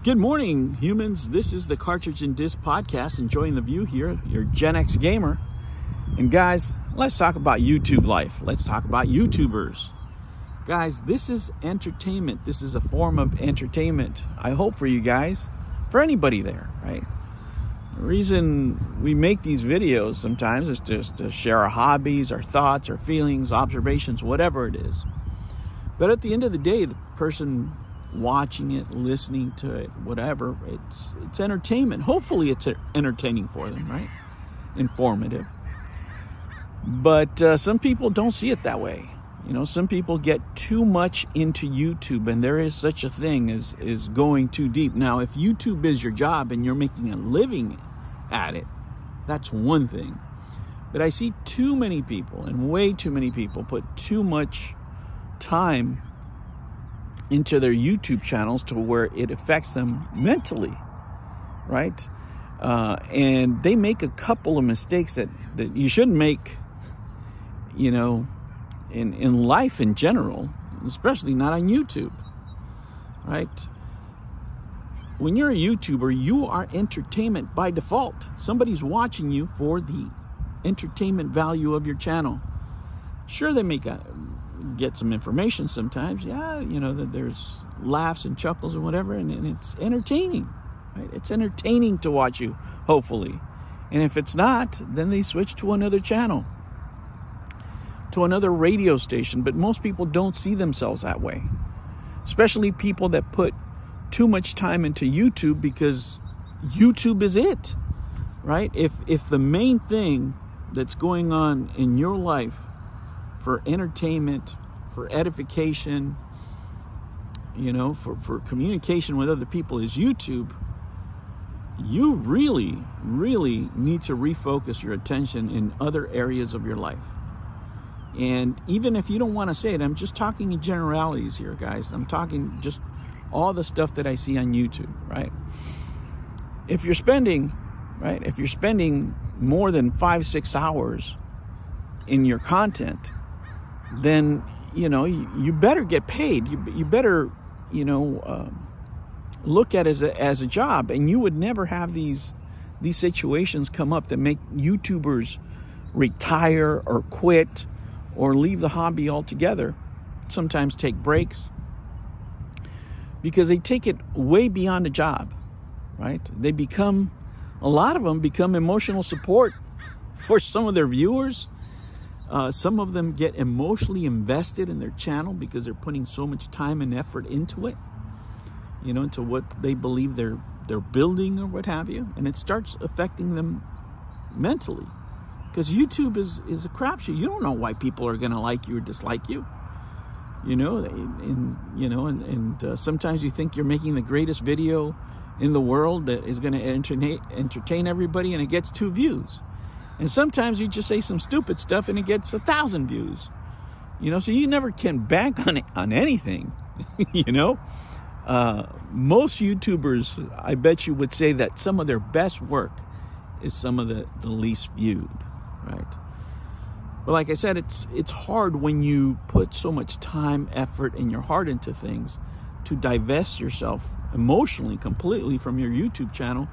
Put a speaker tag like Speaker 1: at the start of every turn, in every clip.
Speaker 1: Good morning, humans. This is the Cartridge and Disc Podcast. Enjoying the view here, your Gen X gamer. And guys, let's talk about YouTube life. Let's talk about YouTubers. Guys, this is entertainment. This is a form of entertainment, I hope, for you guys, for anybody there, right? The reason we make these videos sometimes is just to share our hobbies, our thoughts, our feelings, observations, whatever it is. But at the end of the day, the person watching it, listening to it, whatever, it's entertainment. Hopefully it's entertaining for them, right? Informative. But some people don't see it that way. You know, some people get too much into YouTube, and there is such a thing as going too deep. Now, if YouTube is your job and you're making a living at it, that's one thing. But I see too many people, and way too many people, put too much time into their YouTube channels to where it affects them mentally, right? And they make a couple of mistakes that you shouldn't make, you know, in life in general, especially not on YouTube, right? When you're a YouTuber, you are entertainment by default. Somebody's watching you for the entertainment value of your channel. Sure, they make get some information sometimes, yeah, you know, that there's laughs and chuckles and whatever, and it's entertaining, right? It's entertaining to watch you, hopefully. And if it's not, then they switch to another channel, to another radio station. But most people don't see themselves that way, especially people that put too much time into YouTube because YouTube is it, right? If the main thing that's going on in your life for entertainment, for edification, you know, for communication with other people is YouTube, you really need to refocus your attention in other areas of your life. And even if you don't want to say it, I'm just talking in generalities here, guys. I'm talking just all the stuff that I see on YouTube, right? If you're spending more than 5-6 hours in your content, then, you know, you better get paid. You better, you know, look at it as a job. And you would never have these situations come up that make YouTubers retire or quit or leave the hobby altogether. Sometimes take breaks because they take it way beyond a job, right? A lot of them become emotional support for some of their viewers. Some of them get emotionally invested in their channel because they're putting so much time and effort into it, you know, into what they believe they're building or what have you. And it starts affecting them mentally because YouTube is a crapshoot. You don't know why people are going to like you or dislike you, you know, and sometimes you think you're making the greatest video in the world that is going to entertain everybody, and it gets 2 views. And sometimes you just say some stupid stuff and it gets 1,000 views, you know, so you never can bank on anything, you know. Most YouTubers, I bet you, would say that some of their best work is some of the least viewed, right? But like I said, it's hard when you put so much time, effort, and your heart into things to divest yourself emotionally completely from your YouTube channel.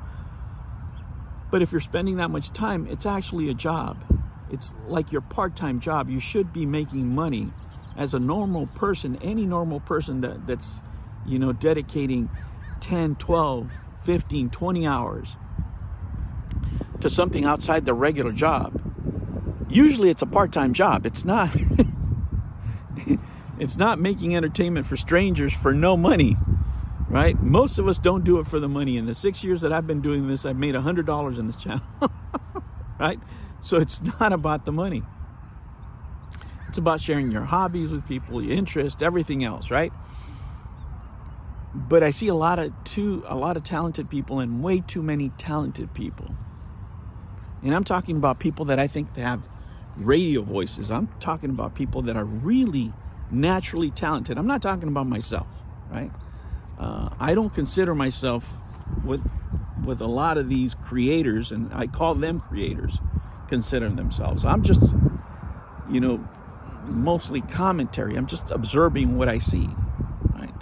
Speaker 1: But if you're spending that much time, it's actually a job. It's like your part-time job. You should be making money as a normal person, any normal person that's, you know, dedicating 10, 12, 15, 20 hours to something outside the regular job. Usually it's a part-time job. It's not it's not making entertainment for strangers for no money. Right? Most of us don't do it for the money. In the 6 years that I've been doing this, I've made $100 in this channel. Right? So it's not about the money. It's about sharing your hobbies with people, your interest, everything else, right? But I see a lot of talented people and way too many talented people. And I'm talking about people that I think they have radio voices. I'm talking about people that are really naturally talented. I'm not talking about myself, right? I don't consider myself with a lot of these creators, and I call them creators, consider themselves. I'm just, you know, mostly commentary. I'm just observing what I see, right?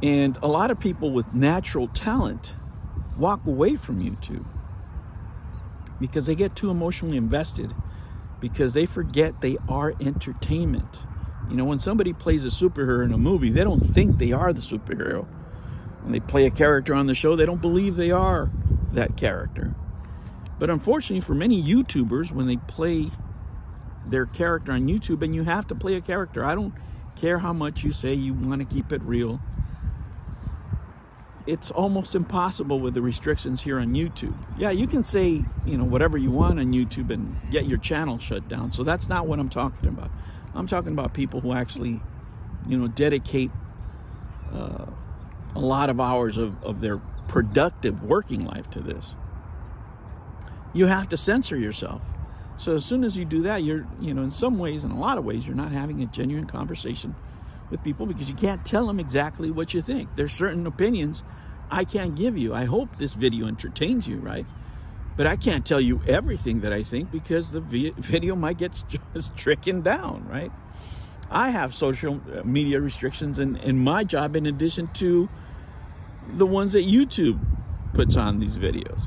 Speaker 1: And a lot of people with natural talent walk away from YouTube because they get too emotionally invested, because they forget they are entertainment. You know, when somebody plays a superhero in a movie, they don't think they are the superhero. When they play a character on the show, they don't believe they are that character. But unfortunately for many YouTubers, when they play their character on YouTube, and you have to play a character, I don't care how much you say you want to keep it real, it's almost impossible with the restrictions here on YouTube. Yeah, you can say, you know, whatever you want on YouTube and get your channel shut down. So that's not what I'm talking about. I'm talking about people who actually, you know, dedicate a lot of hours of their productive working life to this. You have to censor yourself. So as soon as you do that, you're, you know, in some ways, in a lot of ways, you're not having a genuine conversation with people, because you can't tell them exactly what you think. There's certain opinions I can't give you. I hope this video entertains you, right? But I can't tell you everything that I think, because the video might get stricken down, right? I have social media restrictions in my job, in addition to the ones that YouTube puts on these videos.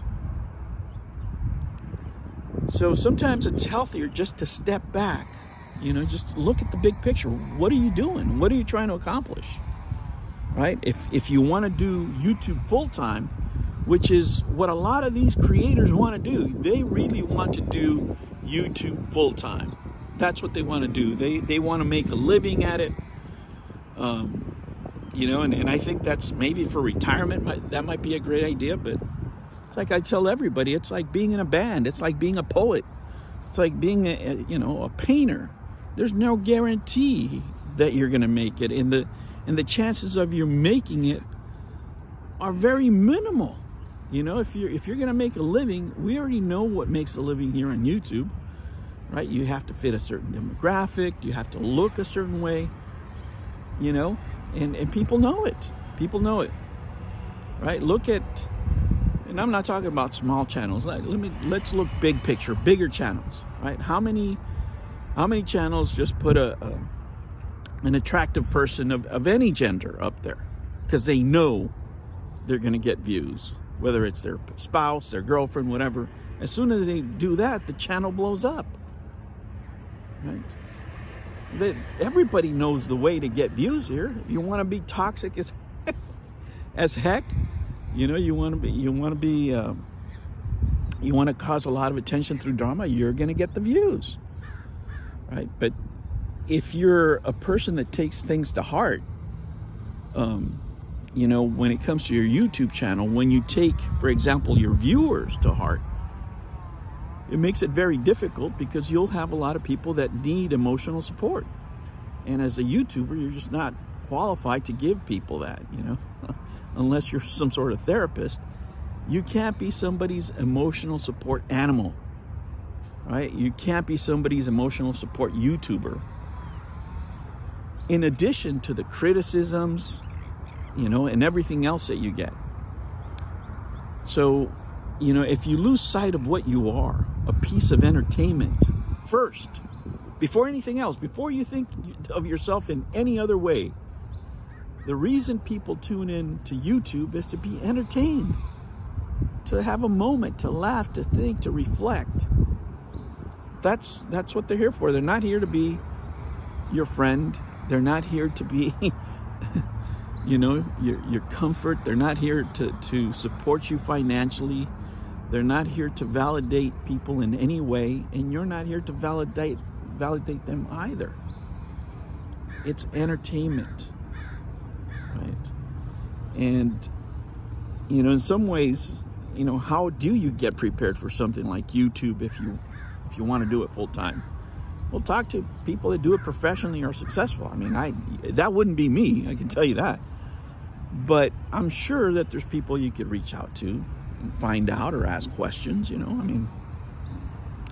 Speaker 1: So sometimes it's healthier just to step back, you know, just look at the big picture. What are you doing? What are you trying to accomplish? Right? If you want to do YouTube full-time, which is what a lot of these creators want to do, they really want to do YouTube full-time. That's what they want to do. They want to make a living at it. You know, and I think that's maybe for retirement, that might be a great idea. But it's like I tell everybody, it's like being in a band. It's like being a poet. It's like being a painter. There's no guarantee that you're going to make it, and the chances of you making it are very minimal. You know, if you're going to make a living, we already know what makes a living here on YouTube, right? You have to fit a certain demographic. You have to look a certain way, you know, and people know it. People know it, right? Look at, and I'm not talking about small channels. Let's look big picture, bigger channels, right? How many channels just put an attractive person of any gender up there because they know they're going to get views, whether it's their spouse, their girlfriend, whatever. As soon as they do that, the channel blows up, right? Everybody knows the way to get views here. You want to be toxic as heck, you know, you want to cause a lot of attention through drama, you're going to get the views, right? But if you're a person that takes things to heart, you know, when it comes to your YouTube channel, when you take, for example, your viewers to heart, it makes it very difficult, because you'll have a lot of people that need emotional support. And as a YouTuber, you're just not qualified to give people that, you know, unless you're some sort of therapist. You can't be somebody's emotional support animal, right? You can't be somebody's emotional support YouTuber. In addition to the criticisms, you know, and everything else that you get. So, you know, if you lose sight of what you are, a piece of entertainment first, before anything else, before you think of yourself in any other way, the reason people tune in to YouTube is to be entertained, to have a moment, to laugh, to think, to reflect. That's what they're here for. They're not here to be your friend. They're not here to be, you know, your comfort. They're not here to support you financially. They're not here to validate people in any way, and you're not here to validate them either. It's entertainment, right? And, you know, in some ways, you know, how do you get prepared for something like YouTube if you want to do it full time? Well, talk to people that do it professionally or successful. I mean, that wouldn't be me, I can tell you that. But I'm sure that there's people you could reach out to and find out or ask questions, you know. I mean,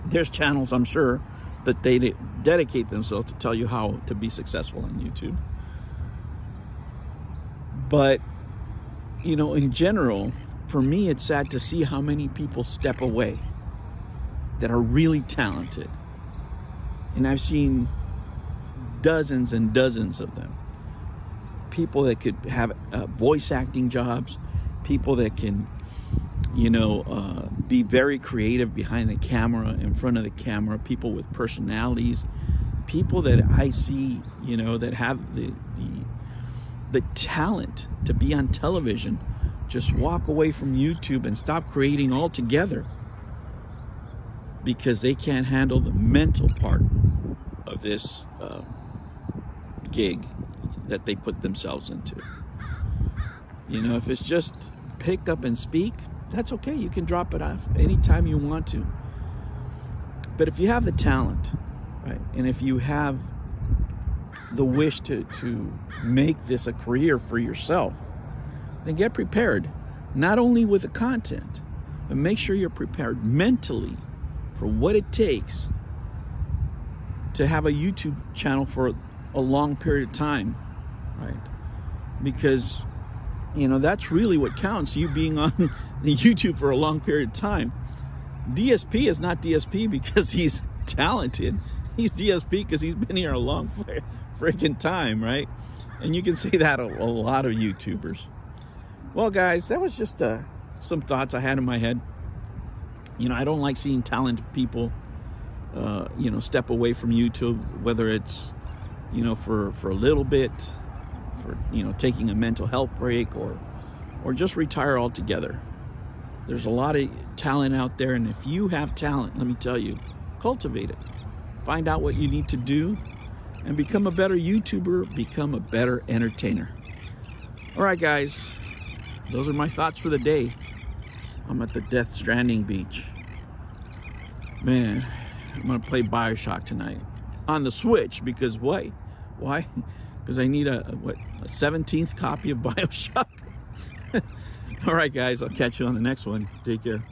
Speaker 1: there's channels, I'm sure, that they dedicate themselves to tell you how to be successful on YouTube. But, you know, in general, for me, it's sad to see how many people step away that are really talented. And I've seen dozens and dozens of them. people that could have voice acting jobs, people that can, you know, be very creative behind the camera, in front of the camera, people with personalities, people that I see, you know, that have the talent to be on television, just walk away from YouTube and stop creating altogether because they can't handle the mental part of this gig that they put themselves into. You know, if it's just pick up and speak, that's okay. You can drop it off anytime you want to. But if you have the talent, right, and if you have the wish to make this a career for yourself, then get prepared, not only with the content, but make sure you're prepared mentally for what it takes to have a YouTube channel for a long period of time, right? Because, you know, that's really what counts, you being on the YouTube for a long period of time. DSP is not DSP because he's talented. He's DSP because he's been here a long freaking time, right? And you can say that a lot of YouTubers. Well, guys, that was just some thoughts I had in my head. You know, I don't like seeing talented people, you know, step away from YouTube, whether it's, you know, for a little bit, for, you know, taking a mental health break, or just retire altogether. There's a lot of talent out there, and if you have talent, let me tell you, cultivate it. Find out what you need to do and become a better YouTuber, become a better entertainer. All right, guys, those are my thoughts for the day. I'm at the Death Stranding beach. Man, I'm gonna play BioShock tonight on the Switch, because why? Because I need a 17th copy of BioShock. All right, guys, I'll catch you on the next one. Take care.